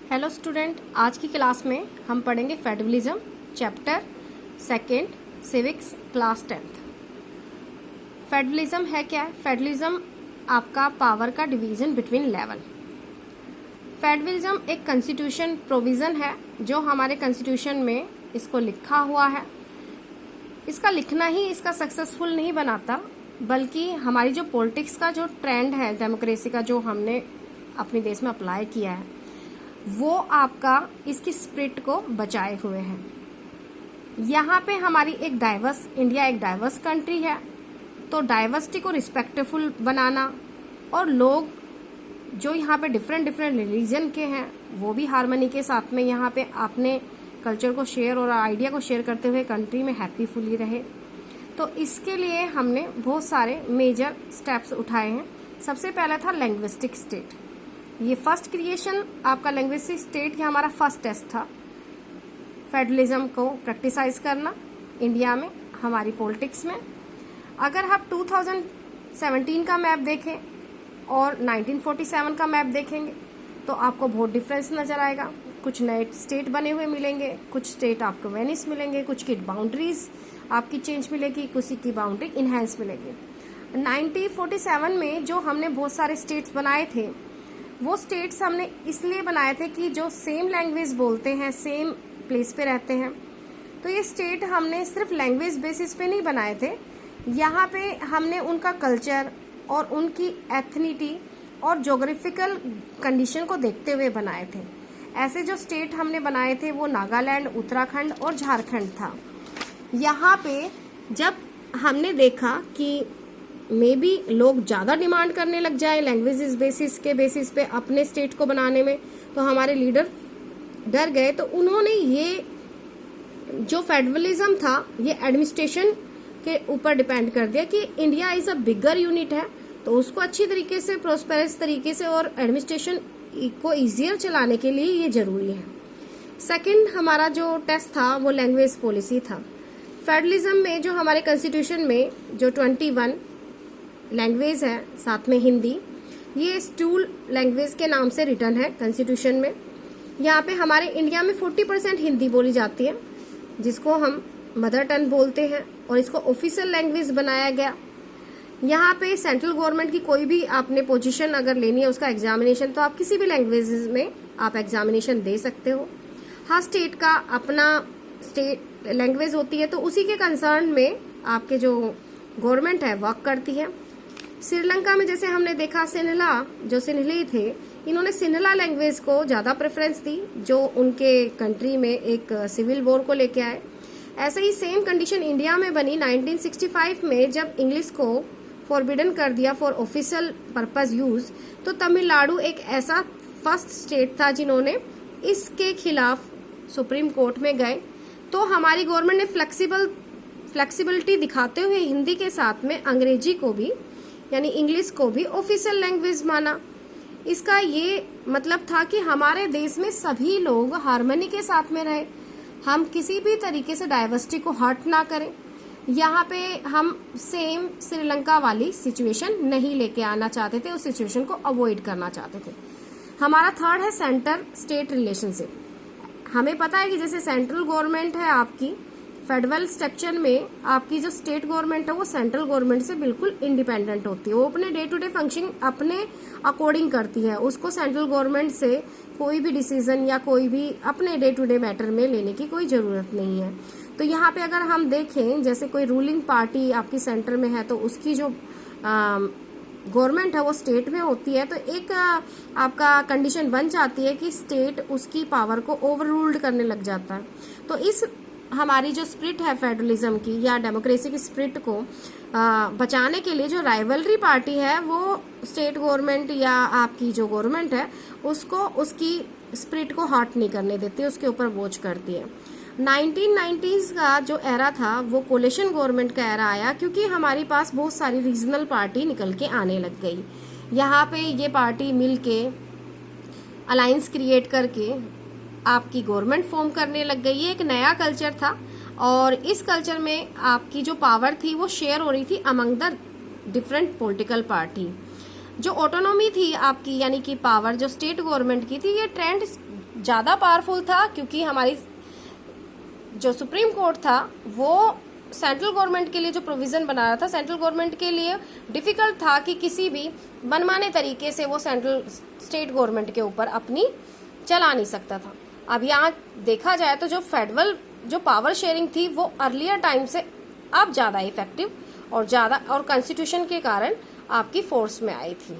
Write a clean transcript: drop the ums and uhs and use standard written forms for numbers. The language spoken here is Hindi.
हेलो स्टूडेंट, आज की क्लास में हम पढ़ेंगे federalism chapter second civics class 10th। Federalism है क्या? फेडरलिज्म आपका पावर का डिवीजन बिटवीन लेवल। फेडरलिज्म एक कॉन्स्टिट्यूशन प्रोविजन है जो हमारे कॉन्स्टिट्यूशन में इसको लिखा हुआ है। इसका लिखना ही इसका सक्सेसफुल नहीं बनाता, बल्कि हमारी जो पॉलिटिक्स का जो ट्रेंड है, डेमोक्रेसी का जो हमने अपने देश में अप्लाई किया है, वो आपका इसकी स्पिरिट को बचाए हुए है। यहाँ पे हमारी एक डाइवर्स इंडिया एक डाइवर्स कंट्री है, तो डाइवर्सिटी को रिस्पेक्टफुल बनाना और लोग जो यहाँ पे डिफरेंट रिलीजन के हैं वो भी हार्मनी के साथ में यहाँ पे अपने कल्चर को शेयर और आइडिया को शेयर करते हुए कंट्री में हैप्पीफुली रहे। तो इसके लिए हमने बहुत सारे मेजर स्टेप्स उठाए हैं। सबसे पहला था लैंग्विस्टिक स्टेट। ये फर्स्ट क्रिएशन आपका लैंग्विस्टिक स्टेट का हमारा फर्स्ट टेस्ट था। फेडरलिज्म को प्रैक्टिसाइज करना इंडिया में हमारी पॉलिटिक्स में। अगर हम 2017 का मैप देखें और 1947 का मैप देखेंगे तो आपको बहुत डिफरेंस नजर आएगा। कुछ नए स्टेट बने हुए मिलेंगे, कुछ स्टेट आपको वेनिस मिलेंगे, कुछ की बाउंड्रीज आपकी चेंज मिलेगी, किसी की बाउंड्री इनहेंस मिलेगी। 1947 में जो हमने बहुत सारे स्टेट्स बनाए थे, वो स्टेट्स हमने इसलिए बनाए थे कि जो सेम लैंग्वेज बोलते हैं, सेम प्लेस पे रहते हैं, तो ये स्टेट हमने सिर्फ लैंग्वेज बेसिस पे नहीं बनाए थे। यहाँ पे हमने उनका कल्चर और उनकी एथनिटी और जोग्राफिकल कंडीशन को देखते हुए बनाए थे। ऐसे जो स्टेट हमने बनाए थे वो नागालैंड, उत्तराखंड और झारखंड था। यहाँ पे जब हमने देखा कि मे बी लोग ज़्यादा डिमांड करने लग जाए लैंग्वेज बेसिस पे अपने स्टेट को बनाने में, तो हमारे लीडर डर गए। तो उन्होंने ये जो फेडरलिज्म था ये एडमिनिस्ट्रेशन के ऊपर डिपेंड कर दिया कि India is a bigger unit है, तो उसको अच्छी तरीके से प्रोस्पेरस तरीके से और एडमिनिस्ट्रेशन को इजियर चलाने के लिए ये जरूरी है। सेकंड हमारा जो टेस्ट था वो लैंग्वेज पॉलिसी था। फेडरलिज्म में जो हमारे कॉन्स्टिट्यूशन में जो 21 लैंग्वेज है, साथ में हिंदी, ये स्टूल लैंग्वेज के नाम से रिटर्न है कॉन्स्टिट्यूशन में। यहाँ पे हमारे इंडिया में 40% हिंदी बोली जाती है, जिसको हम मदर टंग बोलते हैं, और इसको ऑफिशियल लैंग्वेज बनाया गया। यहाँ पे सेंट्रल गवर्नमेंट की कोई भी आपने पोजीशन अगर लेनी है, उसका एग्जामिनेशन, तो आप किसी भी लैंग्वेज में आप एग्जामिनेशन दे सकते हो। हर स्टेट का अपना स्टेट लैंग्वेज होती है, तो उसी के कंसर्न में आपके जो गवर्नमेंट है वर्क करती है। श्रीलंका में जैसे हमने देखा, सिन्हली थे, इन्होंने सिन्हला लैंग्वेज को ज्यादा प्रेफरेंस दी, जो उनके कंट्री में एक सिविल वॉर को लेके आए। ऐसे ही सेम कंडीशन इंडिया में बनी 1965 में, जब इंग्लिश को फॉरबिडन कर दिया फॉर ऑफिशियल पर्पज यूज। तो तमिलनाडु एक ऐसा फर्स्ट स्टेट था जिन्होंने इसके खिलाफ सुप्रीम कोर्ट में गए। तो हमारी गवर्नमेंट ने फ्लेक्सिबिलिटी दिखाते हुए हिंदी के साथ में अंग्रेजी को भी, यानी इंग्लिश को भी ऑफिशियल लैंग्वेज माना। इसका ये मतलब था कि हमारे देश में सभी लोग हार्मनी के साथ में रहे, हम किसी भी तरीके से डाइवर्सिटी को हर्ट ना करें। यहाँ पे हम सेम श्रीलंका वाली सिचुएशन नहीं लेके आना चाहते थे, उस सिचुएशन को अवॉइड करना चाहते थे। हमारा थर्ड है सेंटर स्टेट रिलेशनशिप। हमें पता है कि जैसे सेंट्रल गवर्नमेंट है आपकी, फेडरल स्ट्रक्चर में आपकी जो स्टेट गवर्नमेंट है वो सेंट्रल गवर्नमेंट से बिल्कुल इंडिपेंडेंट होती है। वो अपने डे टू डे फंक्शन अपने अकॉर्डिंग करती है, उसको सेंट्रल गवर्नमेंट से कोई भी डिसीजन या कोई भी अपने डे टू डे मैटर में लेने की कोई जरूरत नहीं है। तो यहाँ पे अगर हम देखें, जैसे कोई रूलिंग पार्टी आपकी सेंटर में है, तो उसकी जो गवर्नमेंट है वो स्टेट में होती है, तो एक आपका कंडीशन बन जाती है कि स्टेट उसकी पावर को ओवर रूल्ड करने लग जाता है। तो इस हमारी जो स्पिरिट है फेडरलिज्म की या डेमोक्रेसी की स्पिरिट को बचाने के लिए जो राइवलरी पार्टी है वो स्टेट गवर्नमेंट या आपकी जो गवर्नमेंट है उसको उसकी स्पिरिट को हर्ट नहीं करने देती, उसके ऊपर वॉच करती है। 1990s का जो एरा था वो कोलिशन गवर्नमेंट का एरा आया, क्योंकि हमारे पास बहुत सारी रीजनल पार्टी निकल के आने लग गई। यहाँ पे ये पार्टी मिल के अलायंस क्रिएट करके आपकी गवर्नमेंट फॉर्म करने लग गई। ये एक नया कल्चर था, और इस कल्चर में आपकी जो पावर थी वो शेयर हो रही थी among the different political party. जो ऑटोनॉमी थी आपकी, यानी कि पावर जो स्टेट गवर्नमेंट की थी, ये ट्रेंड ज़्यादा पावरफुल था, क्योंकि हमारी जो सुप्रीम कोर्ट था वो सेंट्रल गवर्नमेंट के लिए जो प्रोविज़न बना रहा था, सेंट्रल गवर्नमेंट के लिए डिफ़िकल्ट था कि किसी भी मनमाने तरीके से वो सेंट्रल स्टेट गवर्नमेंट के ऊपर अपनी चला नहीं सकता था। अब यहाँ देखा जाए तो जो फेडरल जो पावर शेयरिंग थी वो अर्लियर टाइम से अब ज़्यादा इफेक्टिव और ज़्यादा और कॉन्स्टिट्यूशन के कारण आपकी फोर्स में आई थी।